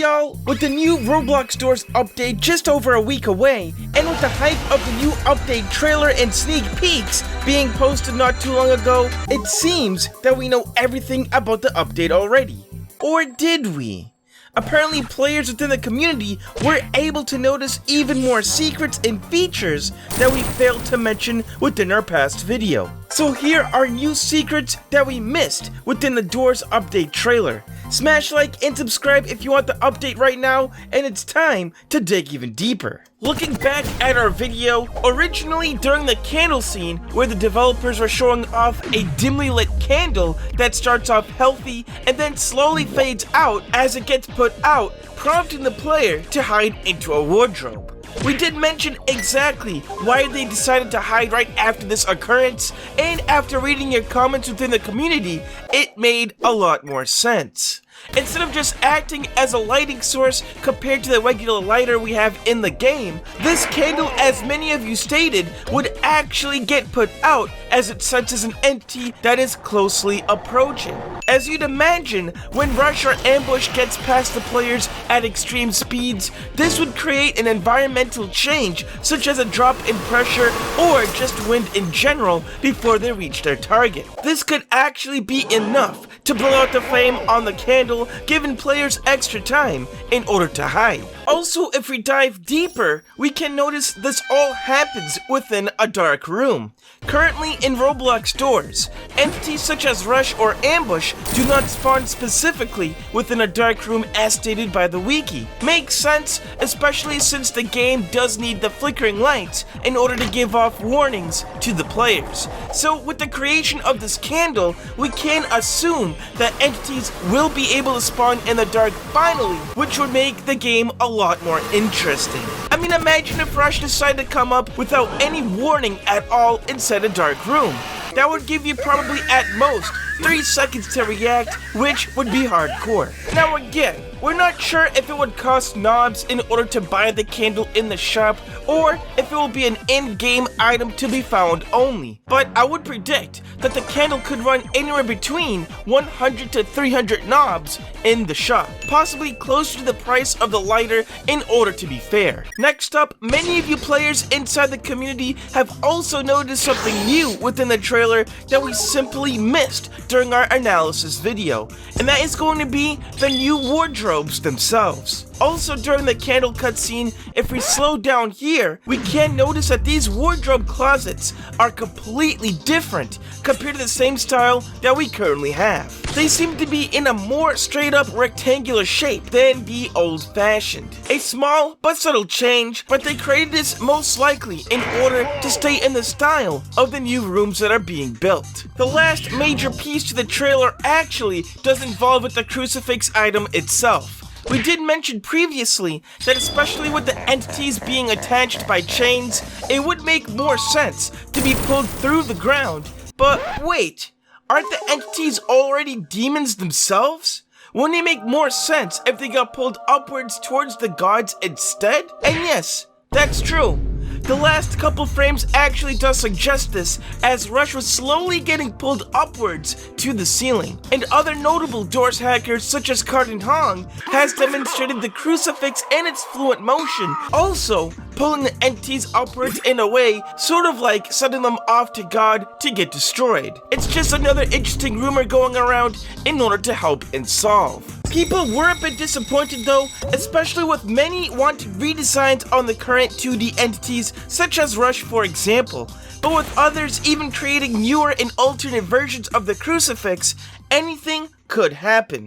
y'all? With the new Roblox Doors update just over a week away, and with the hype of the new update trailer and sneak peeks being posted not too long ago, it seems that we know everything about the update already. Or did we? Apparently, players within the community were able to notice even more secrets and features that we failed to mention within our past video. So here are new secrets that we missed within the Doors update trailer. Smash like and subscribe if you want the update right now, and it's time to dig even deeper. Looking back at our video, originally during the candle scene where the developers were showing off a dimly lit candle that starts off healthy and then slowly fades out as it gets put out, prompting the player to hide into a wardrobe. We did mention exactly why they decided to hide right after this occurrence, and after reading your comments within the community, it made a lot more sense. Instead of just acting as a lighting source compared to the regular lighter we have in the game, this candle, as many of you stated, would actually get put out as it senses an entity that is closely approaching. As you'd imagine, when rush or ambush gets past the players at extreme speeds, this would create an environmental change, such as a drop in pressure or just wind in general before they reach their target. This could actually be enough to blow out the flame on the candle, giving players extra time in order to hide. Also, if we dive deeper, we can notice this all happens within a dark room. Currently in Roblox Doors, entities such as rush or ambush do not spawn specifically within a dark room as stated by the wiki. Makes sense, especially since the game does need the flickering lights in order to give off warnings to the players. So with the creation of this candle, we can assume that entities will be able to spawn in the dark finally, which would make the game a lot more interesting. I mean, imagine if Rush decided to come up without any warning at all inside a dark room. That would give you probably at most 3 seconds to react, which would be hardcore. Now again, we're not sure if it would cost knobs in order to buy the candle in the shop, or if it will be an in-game item to be found only. But I would predict that the candle could run anywhere between 100 to 300 knobs in the shop, possibly closer to the price of the lighter in order to be fair. Next up, many of you players inside the community have also noticed something new within the trailer that we simply missed during our analysis video, and that is going to be the new wardrobes themselves. Also during the candle cutscene, if we slow down here, we can notice that these wardrobe closets are completely different compared to the same style that we currently have. They seem to be in a more straight up rectangular shape than the old-fashioned. A small but subtle change, but they created this most likely in order to stay in the style of the new rooms that are being built. The last major piece to the trailer actually does involve with the crucifix item itself. We did mention previously that especially with the entities being attached by chains, it would make more sense to be pulled through the ground. But wait, aren't the entities already demons themselves? Wouldn't it make more sense if they got pulled upwards towards the gods instead? And yes, that's true. The last couple frames actually does suggest this, as Rush was slowly getting pulled upwards to the ceiling. And other notable Doors hackers such as Cardin Hong has demonstrated the crucifix in its fluent motion, also pulling the entities upwards in a way sort of like sending them off to God to get destroyed. It's just another interesting rumor going around in order to help and solve. People were a bit disappointed though, especially with many wanting redesigns on the current 2D entities such as Rush for example, but with others even creating newer and alternate versions of the crucifix, anything could happen.